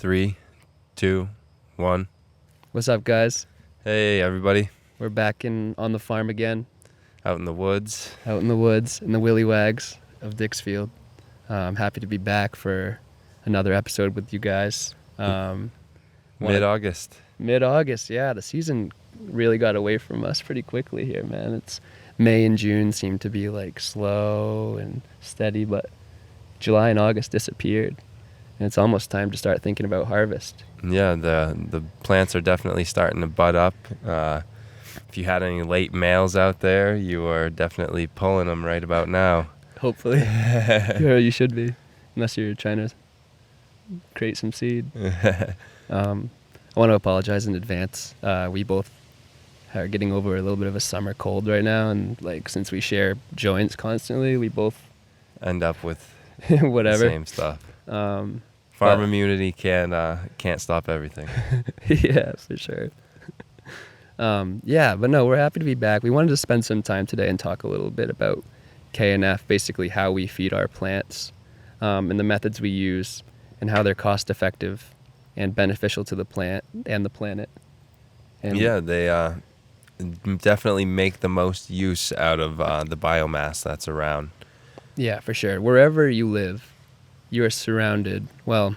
3, 2, 1. What's up, guys? Hey, everybody. We're back on the farm again. Out in the woods. Out in the woods, in the willy wags of Dixfield. I'm happy to be back for another episode with you guys. Mid-August. Mid-August, yeah. The season really got away from us pretty quickly here, man. It's May and June seem to be like slow and steady, but July and August disappeared. And it's almost time to start thinking about harvest. Yeah, the plants are definitely starting to bud up. If you had any late males out there, you are definitely pulling them right about now. Hopefully. Yeah, you should be, unless you're trying to create some seed. I want to apologize in advance. We both are getting over a little bit of a summer cold right now, and like since we share joints constantly, we both end up with whatever the same stuff. Farm immunity can't stop everything. Yeah, for sure. But no, we're happy to be back. We wanted to spend some time today and talk a little bit about KNF, basically how we feed our plants, and the methods we use, and how they're cost effective and beneficial to the plant and the planet. And yeah, they definitely make the most use out of the biomass that's around. Yeah, for sure. Wherever you live, you are surrounded. Well,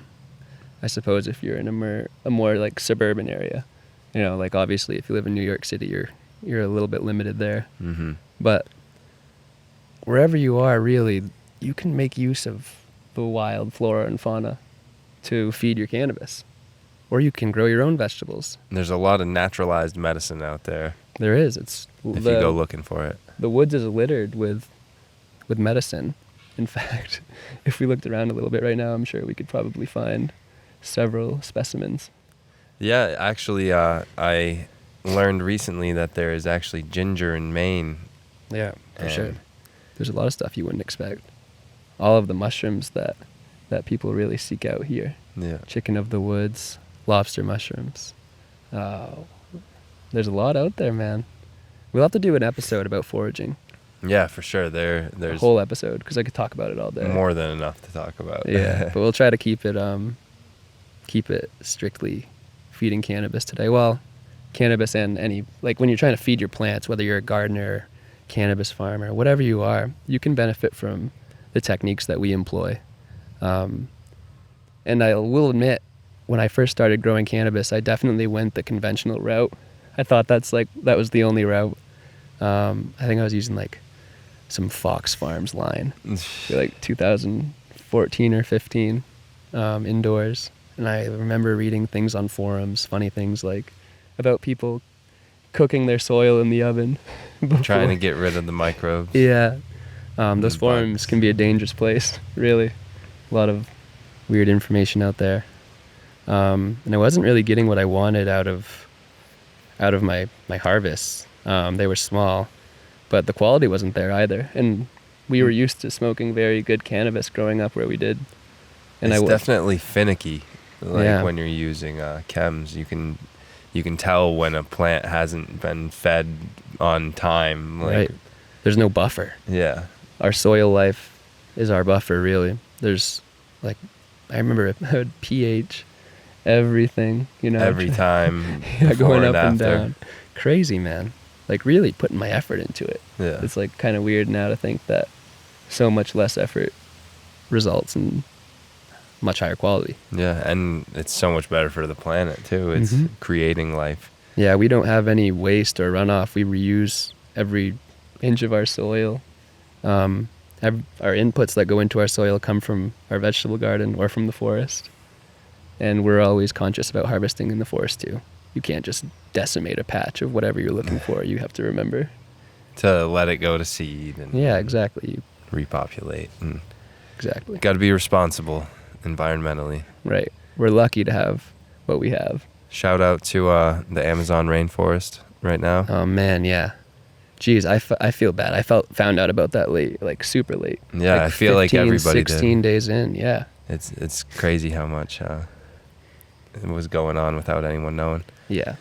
I suppose if you're in a more like suburban area, you know, like obviously if you live in New York City, you're a little bit limited there. Mm-hmm. But wherever you are, really, you can make use of the wild flora and fauna to feed your cannabis, or you can grow your own vegetables. There's a lot of naturalized medicine out there. There is. If you go looking for it. The woods is littered with medicine. In fact, if we looked around a little bit right now, I'm sure we could probably find several specimens. Yeah, actually, I learned recently that there is actually ginger in Maine. Yeah, for sure. There's a lot of stuff you wouldn't expect. All of the mushrooms that people really seek out here. Yeah. Chicken of the woods, lobster mushrooms. There's a lot out there, man. We'll have to do an episode about foraging. Yeah, for sure. There's a whole episode, because I could talk about it all day. More than enough to talk about. Yeah, but we'll try to keep it strictly feeding cannabis today. Well, cannabis and any, like when you're trying to feed your plants, whether you're a gardener, cannabis farmer, whatever you are, you can benefit from the techniques that we employ. And I will admit, when I first started growing cannabis, I definitely went the conventional route. I thought that was the only route. I think I was using like some Fox Farms line, like 2014 or 15, indoors. And I remember reading things on forums, funny things like about people cooking their soil in the oven. Trying to get rid of the microbes. Yeah. Those forums can be a dangerous place, really. A lot of weird information out there. And I wasn't really getting what I wanted out of my harvests. They were small, but the quality wasn't there either. And we were used to smoking very good cannabis growing up where we did. And it's definitely finicky. When you're using chems, you can tell when a plant hasn't been fed on time. Right. There's no buffer. Yeah. Our soil life is our buffer, really. There's I remember pH, everything, you know. Every time. Yeah, going up and down. Crazy, man. Like really putting my effort into it. Yeah. It's like kind of weird now to think that so much less effort results in much higher quality. Yeah, and it's so much better for the planet too. It's creating life. Yeah, we don't have any waste or runoff. We reuse every inch of our soil. Our inputs that go into our soil come from our vegetable garden or from the forest. And we're always conscious about harvesting in the forest too. You can't just decimate a patch of whatever you're looking for. You have to remember to let it go to seed. And yeah, exactly. Repopulate. And exactly. Got to be responsible environmentally. Right. We're lucky to have what we have. Shout out to the Amazon rainforest right now. Oh, man, yeah. Jeez, I feel bad. I found out about that late, like super late. Yeah, I feel 15, like everybody 16 did. days in, yeah. It's crazy how much it was going on without anyone knowing. Yeah.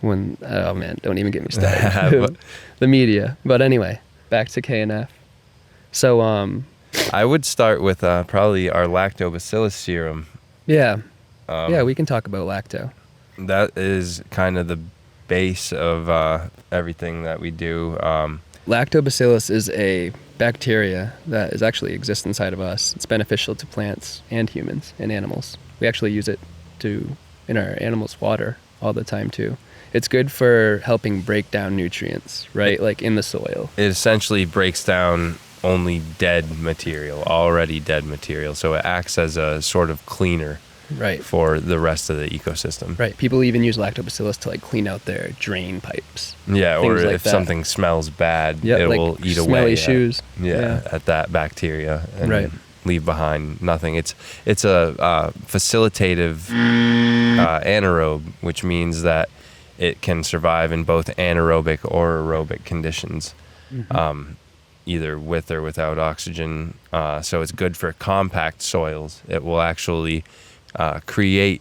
Oh man, don't even get me started. The media. But anyway, back to KNF. So I would start with probably our lactobacillus serum. Yeah. Yeah, we can talk about lacto. That is kind of the base of everything that we do. Lactobacillus is a bacteria that is actually exists inside of us. It's beneficial to plants and humans and animals. We actually use it in our animals' water all the time too. It's good for helping break down nutrients, right? Like in the soil. It essentially breaks down only already dead material. So it acts as a sort of cleaner Right. for the rest of the ecosystem. Right. People even use lactobacillus to like clean out their drain pipes. Yeah, or Things like if that. something smells bad, Yep, it like will eat smelly away shoes. at that bacteria and Right. leave behind nothing. It's a facilitative anaerobe, which means that it can survive in both anaerobic or aerobic conditions, either with or without oxygen. So it's good for compact soils. It will actually create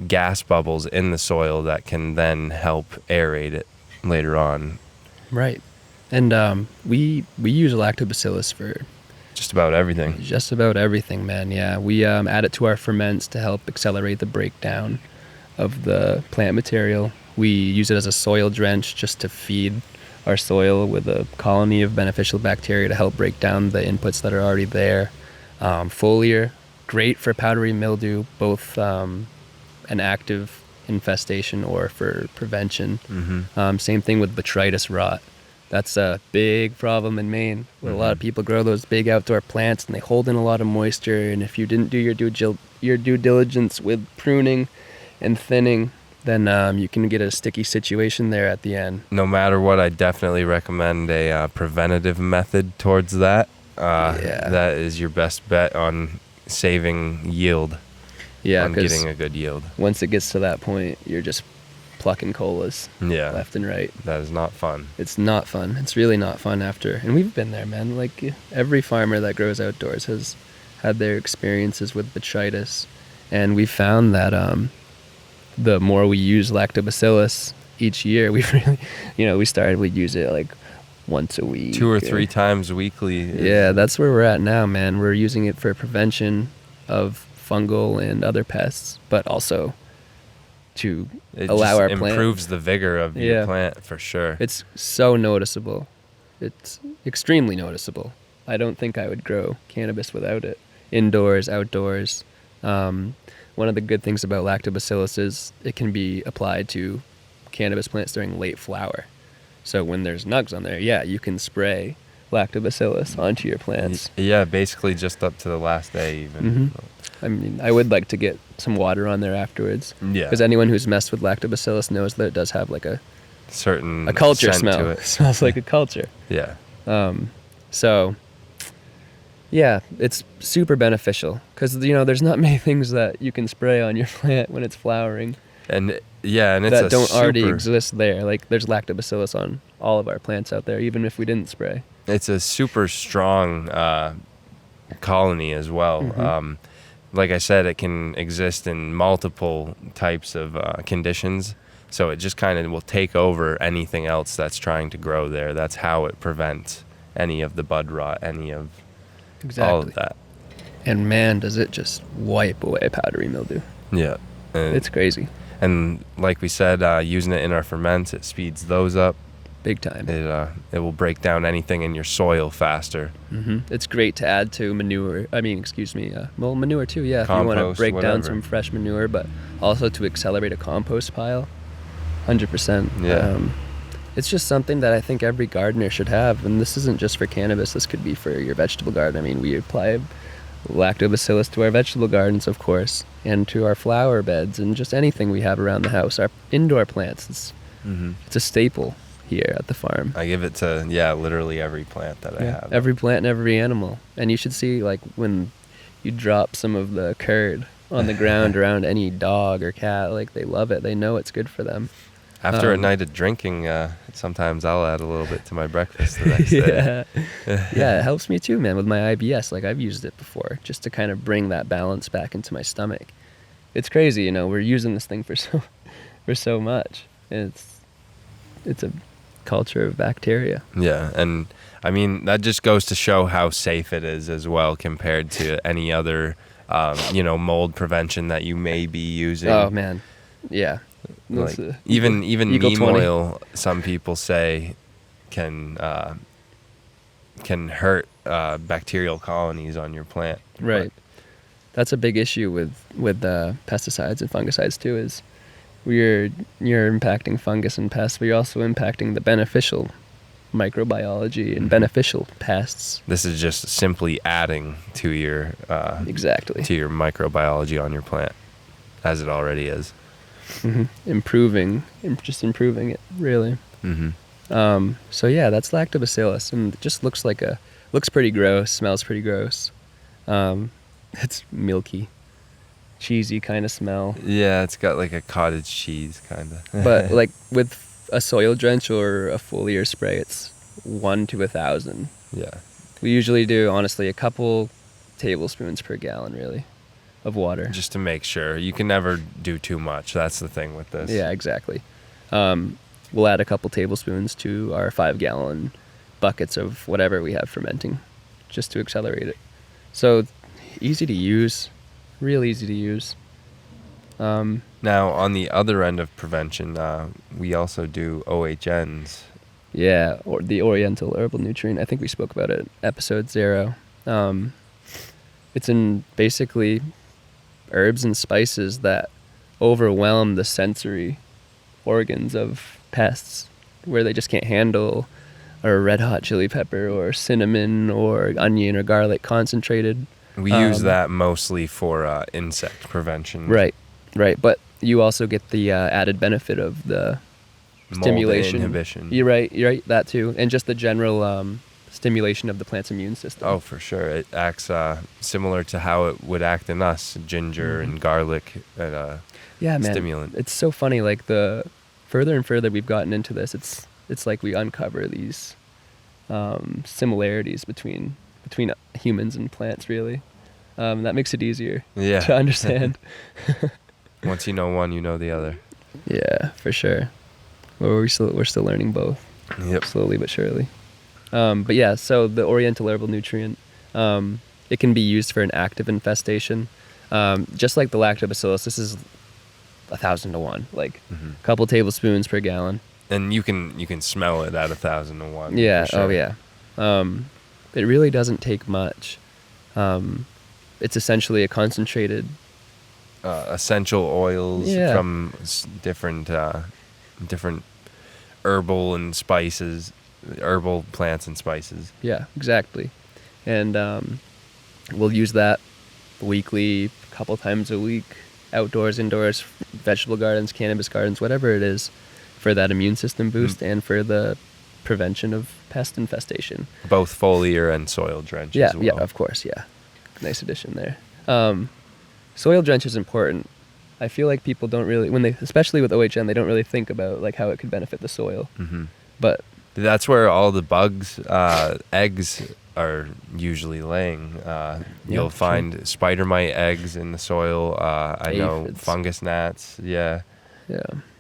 gas bubbles in the soil that can then help aerate it later on. Right. And we use lactobacillus for Just about everything. just about everything, man. Yeah, we add it to our ferments to help accelerate the breakdown of the plant material. We use it as a soil drench just to feed our soil with a colony of beneficial bacteria to help break down the inputs that are already there. Foliar, great for powdery mildew, both an active infestation or for prevention. Same thing with botrytis rot. That's a big problem in Maine, where a lot of people grow those big outdoor plants and they hold in a lot of moisture. And if you didn't do your due diligence with pruning and thinning, then you can get a sticky situation there at the end. No matter what, I definitely recommend a preventative method towards that. Yeah. That is your best bet on saving yield, Yeah, on because getting a good yield. once it gets to that point, you're just plucking colas Yeah, left and right. that is not fun. It's not fun. It's really not fun after. And we've been there, man. Like every farmer that grows outdoors has had their experiences with botrytis. And we found that the more we use lactobacillus each year, we really, we'd use it like once a week. 2 or 3 times weekly. Yeah, that's where we're at now, man. We're using it for prevention of fungal and other pests, but also to It allow just our plant. improves the vigor of your plant for sure. It's so noticeable. It's extremely noticeable. I don't think I would grow cannabis without it. Indoors, outdoors. One of the good things about lactobacillus is it can be applied to cannabis plants during late flower. So when there's nugs on there, yeah, you can spray lactobacillus onto your plants. Yeah, basically just up to the last day even. I mean, I would like to get some water on there afterwards. Yeah. Because anyone who's messed with lactobacillus knows that it does have like a Certain culture scent smell. to It it. smells like a culture. Yeah. So, yeah, it's super beneficial because, there's not many things that you can spray on your plant when it's flowering And it's that a don't already super- exist there. Like, there's lactobacillus on all of our plants out there, even if we didn't spray. It's a super strong colony as well. Like I said, it can exist in multiple types of conditions. So it just kind of will take over anything else that's trying to grow there. That's how it prevents any of the bud rot, any of all of that. And man, does it just wipe away powdery mildew. Yeah. And, It's crazy. and like we said, using it in our ferments, it speeds those up. Big time. It will break down anything in your soil faster. It's great to add to manure. Manure too, yeah. If you want to Compost, break down whatever. some fresh manure, but also to accelerate a compost pile. 100%. Yeah. It's just something that I think every gardener should have. And this isn't just for cannabis. This could be for your vegetable garden. I mean, we apply lactobacillus to our vegetable gardens, of course, and to our flower beds and just anything we have around the house. Our indoor plants. It's a staple here at the farm. I give it to, literally every plant that I have. Every plant and every animal. And you should see, like, when you drop some of the curd on the ground around any dog or cat, like, they love it. They know it's good for them. After a night of drinking, sometimes I'll add a little bit to my breakfast the next day. Yeah, it helps me too, man, with my IBS. Like, I've used it before just to kind of bring that balance back into my stomach. It's crazy, we're using this thing for so much. It's a culture of bacteria. Yeah, and I mean, that just goes to show how safe it is as well compared to any other mold prevention that you may be using. Oh man, yeah. Like That's, even Eagle neem 20. oil, some people say can hurt bacterial colonies on your plant. Right. That's a big issue with pesticides and fungicides too. Is you're impacting fungus and pests, but you're also impacting the beneficial microbiology and beneficial pests. This is just simply adding to your Exactly. to your microbiology on your plant, as it already is. Improving it really. So yeah, that's lactobacillus, and it just looks pretty gross, smells pretty gross. It's milky, cheesy kind of smell. Yeah, it's got like a cottage cheese kind of. But like with a soil drench or a foliar spray, it's 1 to 1,000. Yeah. We usually do, honestly, a couple tablespoons per gallon, really, of water. Just to make sure. You can never do too much. That's the thing with this. Yeah, exactly. We'll add a couple tablespoons to our 5-gallon buckets of whatever we have fermenting, just to accelerate it. So easy to use, real easy to use. Now, on the other end of prevention, we also do OHNs. Yeah, or the Oriental Herbal Nutrient. I think we spoke about it in episode 0. It's in basically herbs and spices that overwhelm the sensory organs of pests, where they just can't handle a red hot chili pepper or cinnamon or onion or garlic concentrated. We use that mostly for insect prevention. Right. But you also get the added benefit of the Mold stimulation. inhibition. You're right, that too. And just the general stimulation of the plant's immune system. Oh, for sure. It acts similar to how it would act in us, ginger and garlic and yeah, man. stimulant. It's so funny, like the further and further we've gotten into this, it's like we uncover these similarities between humans and plants, really. That makes it easier to understand. Once you know one, you know the other. Yeah, for sure. Well, we're still learning both. Yep. Slowly but surely. But yeah, so the Oriental Herbal Nutrient, it can be used for an active infestation. Just like the lactobacillus, this is 1,000 to 1, like a couple tablespoons per gallon. And you can smell it at 1,000 to 1. Yeah. For sure. Oh yeah. It really doesn't take much. It's essentially a concentrated essential oils from different herbal and spices, herbal plants and spices. Yeah, exactly. And we'll use that weekly, a couple times a week, outdoors, indoors, vegetable gardens, cannabis gardens, whatever it is, for that immune system boost and for the prevention of pest infestation. Both foliar and soil drench as well. Yeah, of course, yeah. Nice addition there. Soil drench is important. I feel like people don't really, especially with OHN, they don't really think about like how it could benefit the soil. But that's where all the bugs, eggs are usually laying. You'll find spider mite eggs in the soil. I know Aphids. fungus gnats. Yeah.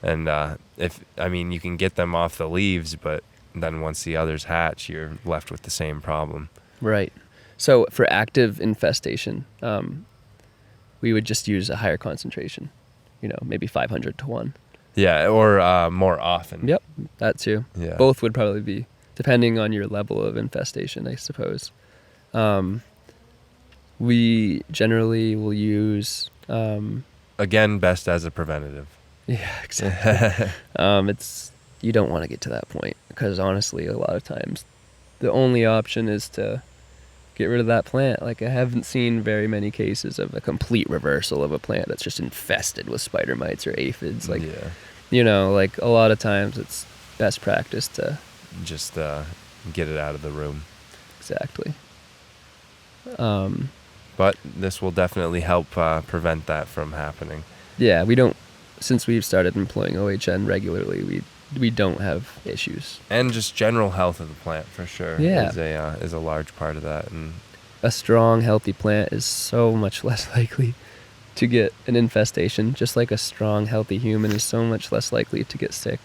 And you can get them off the leaves, but then once the others hatch, you're left with the same problem. Right. So for active infestation, we would just use a higher concentration, maybe 500 to 1. Yeah, or more often. Yep, that too. Yeah. Both would probably be, depending on your level of infestation, I suppose. We generally will use... Again, best as a preventative. Yeah, exactly. You don't want to get to that point, because honestly, a lot of times, the only option is to get rid of that plant. Like, I haven't seen very many cases of a complete reversal of a plant that's just infested with spider mites or aphids. Like, like a lot of times it's best practice to just get it out of the room. Exactly. But this will definitely help prevent that from happening. Yeah, since we've started employing OHN regularly, we don't have issues. And just general health of the plant, for sure, is a large part of that. And a strong, healthy plant is so much less likely to get an infestation, just like a strong, healthy human is so much less likely to get sick.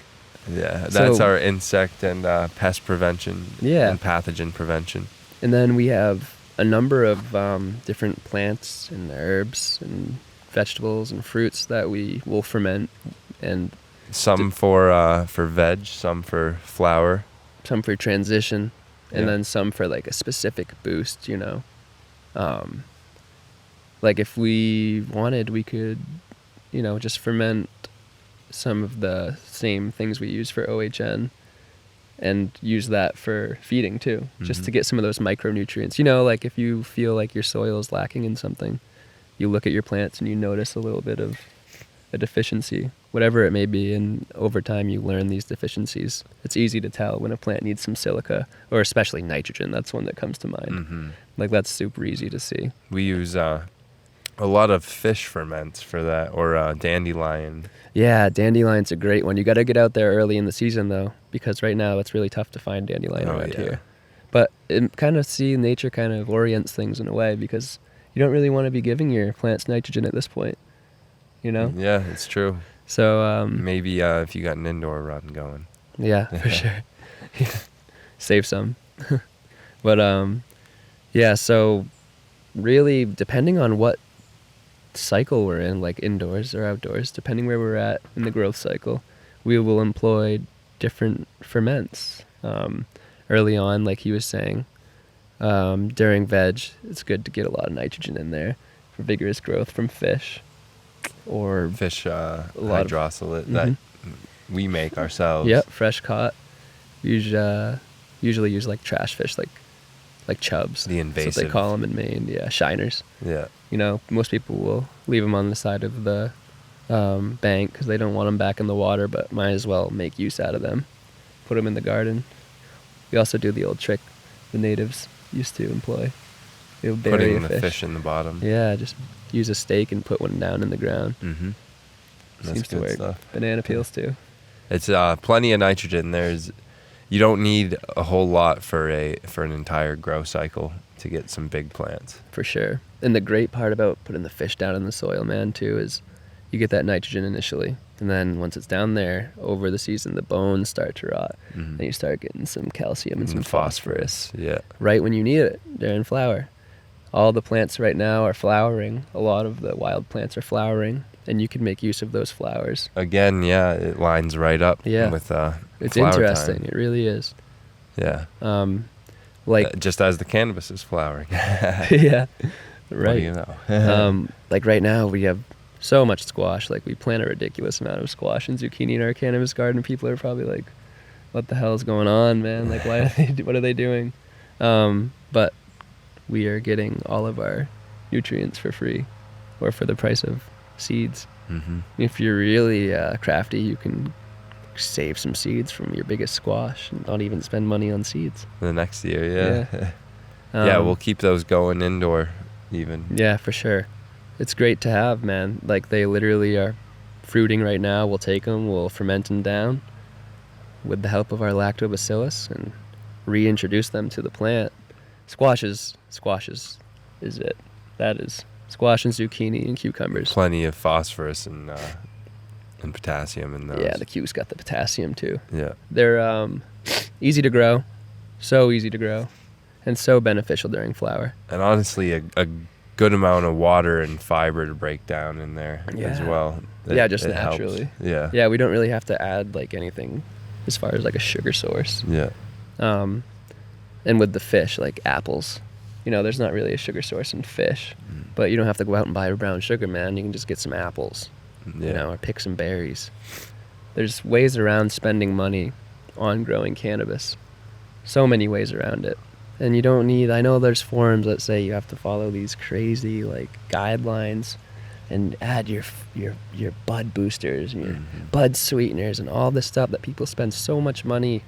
Yeah, that's our insect and pest prevention and pathogen prevention. And then we have a number of different plants and herbs and vegetables and fruits that we will ferment, and Some for veg, some for flour. some for transition, and Yeah. then some for like a specific boost, you know. Like if we wanted, we could, you know, just ferment some of the same things we use for OHN and use that for feeding too, just to get some of those micronutrients. You know, like if you feel like your soil is lacking in something, you look at your plants and you notice a little bit of a deficiency, whatever it may be, and over time you learn these deficiencies. It's easy to tell when a plant needs some silica, or especially nitrogen. That's one that comes to mind. Like that's super easy to see. We use a lot of fish ferments for that, or dandelion. Yeah, dandelion's a great one. You got to get out there early in the season though, because right now it's really tough to find dandelion around here. But it kind of nature kind of orients things in a way, because you don't really want to be giving your plants nitrogen at this point, you know? Yeah, it's true. So Maybe if you got an indoor run going. yeah, for sure. Yeah. Save some. But yeah, so really depending on what cycle we're in, like indoors or outdoors, depending where we're at in the growth cycle, we will employ different ferments. Early on, like he was saying, during veg, it's good to get a lot of nitrogen in there for vigorous growth from fish. Or Fish lot of- hydrosolate that we make ourselves. Yep, fresh caught. Usually use like trash fish, like chubs. The That's what they invasive. call them in Maine. Yeah, shiners. Yeah. You know, most people will leave them on the side of the bank because they don't want them back in the water, but might as well make use out of them. Put them in the garden. We also do the old trick the natives used to employ. They would bury Putting a the fish in the bottom. Yeah, just use a stake and put one down in the ground. Mm-hmm. That's Seems to good work. stuff. Banana peels too. It's plenty of nitrogen. You don't need a whole lot for an entire grow cycle to get some big plants. For sure. And the great part about putting the fish down in the soil, man, too, is you get that nitrogen initially. And then once it's down there, over the season, the bones start to rot. And you start getting some calcium and some phosphorus. Yeah. Right when you need it, they're in flower. All the plants right now are flowering. A lot of the wild plants are flowering. And you can make use of those flowers. Again, yeah, it lines right up with It's flower interesting. time. It really is. Yeah. Like Just as the cannabis is flowering. yeah, right. What do you know? Like right now we have so much squash. Like we plant a ridiculous amount of squash and zucchini in our cannabis garden. People are probably like, "What the hell is going on, man? Like, why? What are they doing?" But we are getting all of our nutrients for free, or for the price of seeds. If you're really crafty, you can save some seeds from your biggest squash and not even spend money on seeds. The next year, yeah. Yeah. Yeah, we'll keep those going indoor even. Yeah, for sure. It's great to have, man. Like they literally are fruiting right now. We'll take them, we'll ferment them down with the help of our lactobacillus and reintroduce them to the plant. Squashes is it. That is squash and zucchini and cucumbers. Plenty of phosphorus and potassium in those. Yeah, the cu's got the potassium too. Yeah. They're easy to grow, so easy to grow, and so beneficial during flower. And honestly, a good amount of water and fiber to break down in there as Yeah. well. Yeah, just it helps. naturally. Yeah. Yeah, we don't really have to add like anything as far as like a sugar source. Yeah. And with the fish, like apples, you know, there's not really a sugar source in fish, but you don't have to go out and buy brown sugar, man. You can just get some apples, Yeah. you know, or pick some berries. There's ways around spending money on growing cannabis. So many ways around it. And you don't need, I know there's forums that say you have to follow these crazy like guidelines and add your bud boosters and your bud sweeteners and all this stuff that people spend so much money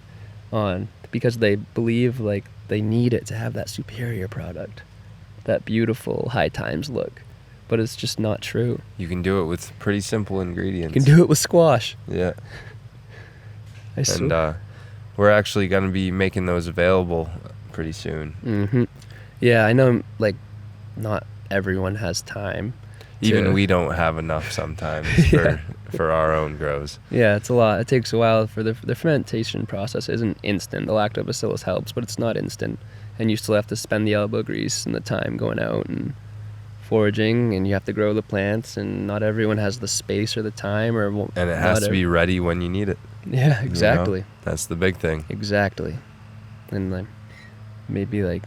on because they believe like they need it to have that superior product, that beautiful high times look. But it's just not true. You can do it with pretty simple ingredients. You can do it with squash. Yeah. I And we're actually going to be making those available pretty soon. Yeah, I know like not everyone has time. Even we don't have enough sometimes for our own grows. Yeah, it's a lot. It takes a while for the fermentation process isn't instant. The lactobacillus helps, but it's not instant. and you still have to spend the elbow grease and the time going out and foraging, and you have to grow the plants, and not everyone has the space or the time, or And it has to be ready when you need it. Yeah, exactly. You know? That's the big thing. Exactly. And like maybe like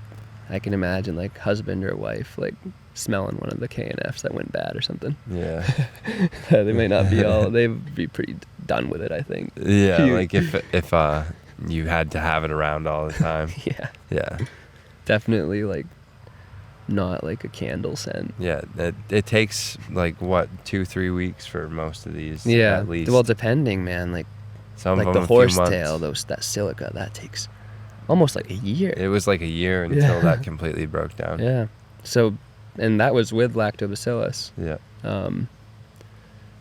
I can imagine like husband or wife like smelling one of the KNFs that went bad or something. Yeah. They might not be all. They'd be pretty done with it, I think. Yeah, like if you had to have it around all the time. Yeah. Yeah. Definitely like not like a candle scent. Yeah, it takes like what 2-3 weeks for most of these. Yeah. At least. Well, depending, man. Like some like of the them a few horsetail, months. that silica, that takes almost like a year. It was like a year until that completely broke down. Yeah. So, and that was with lactobacillus. Yeah.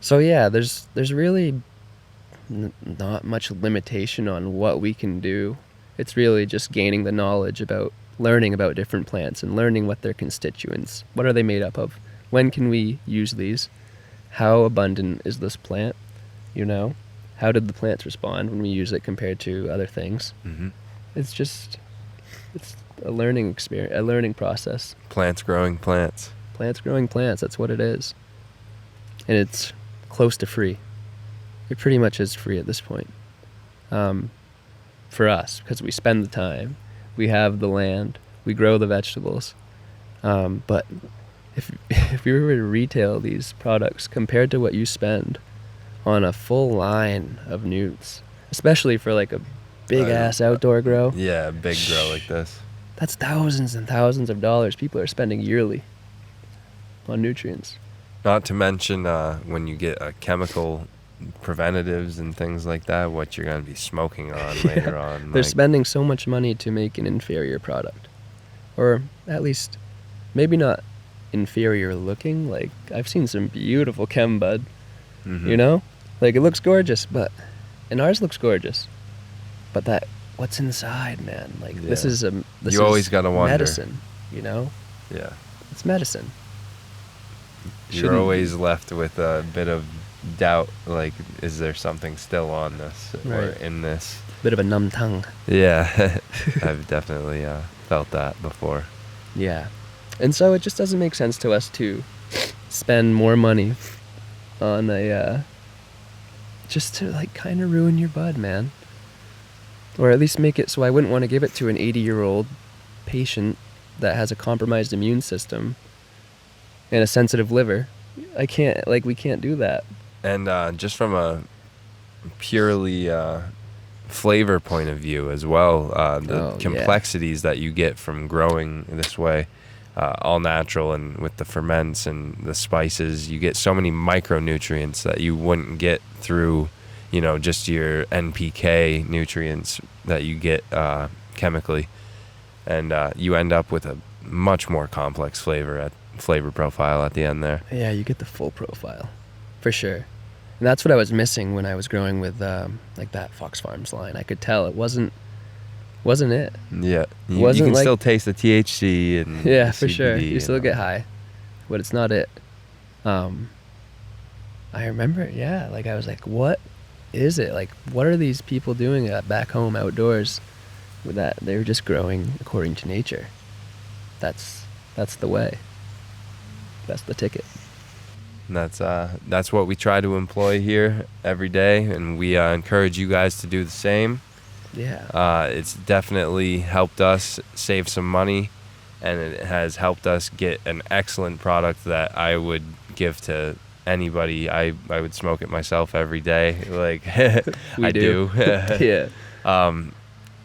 So yeah, there's really not much limitation on what we can do. It's really just gaining the knowledge about learning about different plants and learning what their constituents, what are they made up of, when can we use these, how abundant is this plant, you know, how did the plants respond when we use it compared to other things. Mm-hmm. It's a learning experience, a learning process. Plants growing plants. Plants growing plants, that's what it is. And it's close to free. It pretty much is free at this point. For us, because we spend the time, we have the land, we grow the vegetables. But if you were to retail these products compared to what you spend on a full line of newts, especially for like a big ass outdoor grow. Yeah, a big grow like this. That's thousands and thousands of dollars people are spending yearly on nutrients. Not to mention when you get chemical preventatives and things like that, what you're going to be smoking on later on. They're spending so much money to make an inferior product. Or at least, maybe not inferior looking. Like, I've seen some beautiful chem bud, you know? Like, it looks gorgeous, and ours looks gorgeous. But what's inside, man? Like, this is you always gotta wonder. Medicine, you know? Yeah. It's medicine. You're always left with a bit of doubt, like, is there something still on this or in this? Bit of a numb tongue. Yeah, I've definitely felt that before. Yeah. And so it just doesn't make sense to us to spend more money on just to, like, kind of ruin your bud, man. Or at least make it so I wouldn't want to give it to an 80-year-old patient that has a compromised immune system and a sensitive liver. We can't do that. And just from a purely flavor point of view as well, the complexities that you get from growing this way, all natural and with the ferments and the spices, you get so many micronutrients that you wouldn't get through, you know, just your NPK nutrients that you get chemically. And you end up with a much more complex flavor profile at the end there. Yeah, you get the full profile, for sure. And that's what I was missing when I was growing with like that Fox Farms line. I could tell it wasn't it. Yeah, you can still taste the THC and yeah, the for CBD, sure. You still get high, but it's not it. I remember, yeah, like I was like, what is it? Like, what are these people doing back home outdoors with that? They were just growing according to nature. That's the way. That's the ticket. And that's what we try to employ here every day, and we encourage you guys to do the same. Yeah. It's definitely helped us save some money, and it has helped us get an excellent product that I would give to anybody. I would smoke it myself every day. Like I do. Yeah.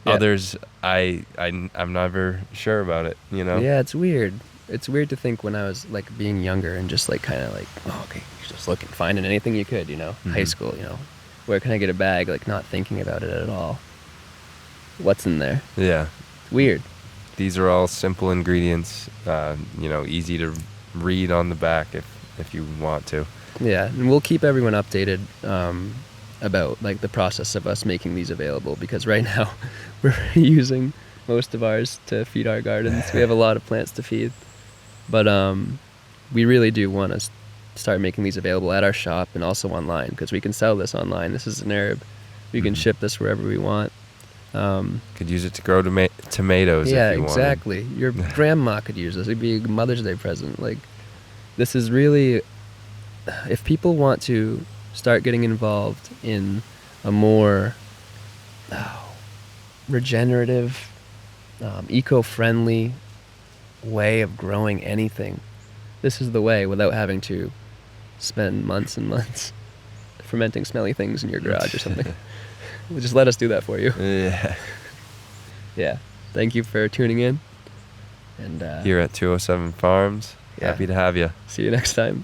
Others, I'm never sure about it. You know. Yeah, it's weird. It's weird to think when I was like being younger and just like kind of like, oh, okay, you're just looking, finding anything you could, you know, high school, you know, where can I get a bag? Like not thinking about it at all. What's in there? Yeah. Weird. These are all simple ingredients, you know, easy to read on the back if you want to. Yeah, and we'll keep everyone updated about like the process of us making these available, because right now we're using most of ours to feed our gardens. We have a lot of plants to feed. But we really do want to start making these available at our shop and also online, because we can sell this online. This is an herb. We can ship this wherever we want. Could use it to grow tomatoes Yeah, if you wanted. exactly. Your grandma could use this. It'd be a Mother's Day present. Like, this is really, if people want to start getting involved in a more regenerative, eco-friendly way of growing anything, this is the way, without having to spend months and months fermenting smelly things in your garage or something. Just let us do that for you. Yeah. Yeah. Thank you for tuning in. And Here at 207 Farms. Yeah. Happy to have you. see you next time.